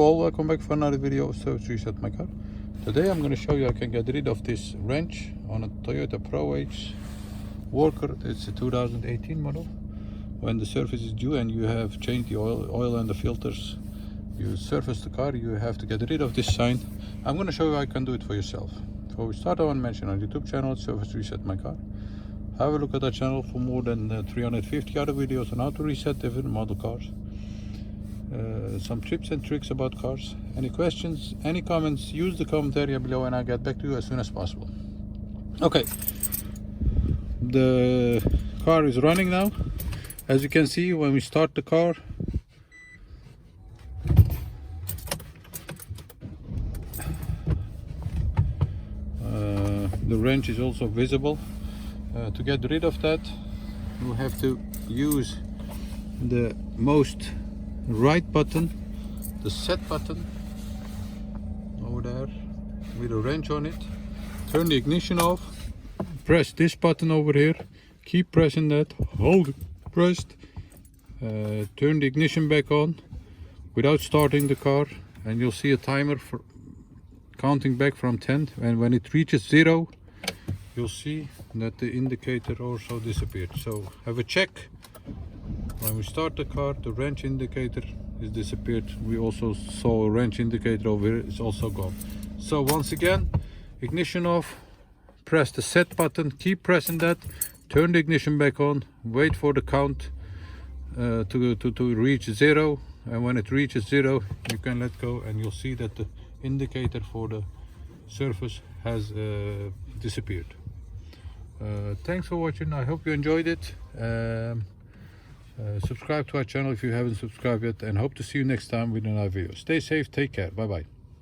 Welcome back for another video of Service Reset My Car. Today I'm going to show you how I can get rid of this wrench on a Toyota Proace Worker. It's a 2018 model. When the service is due and you have changed the oil and the filters, you service the car, you have to get rid of this sign. I'm going to show you how you can do it for yourself. Before we start, I want to mention our YouTube channel, Service Reset My Car. Have a look at our channel for more than 350 other videos on how to reset different model cars. Some tips and tricks about cars. Any questions, any comments, use the comment area below and I'll get back to you as soon as possible. Okay, the car is running now. As you can see, when we start the car, the wrench is also visible. To get rid of that, you have to use the most right button, the set button over there with a wrench on it. Turn the ignition off, press this button over here, keep pressing that, hold it pressed, turn the ignition back on without starting the car, and you'll see a timer for counting back from 10, and when it reaches 0 you'll see that the indicator also disappeared. So have a check. When we start the car, the wrench indicator is disappeared. We also saw a wrench indicator over here, it's also gone. So once again, ignition off, press the set button, keep pressing that, turn the ignition back on, wait for the count to reach 0, and when it reaches 0 you can let go and you'll see that the indicator for the surface has disappeared. Thanks for watching. I hope you enjoyed it. Subscribe to our channel if you haven't subscribed yet, and hope to see you next time with another video. Stay safe, take care, bye bye.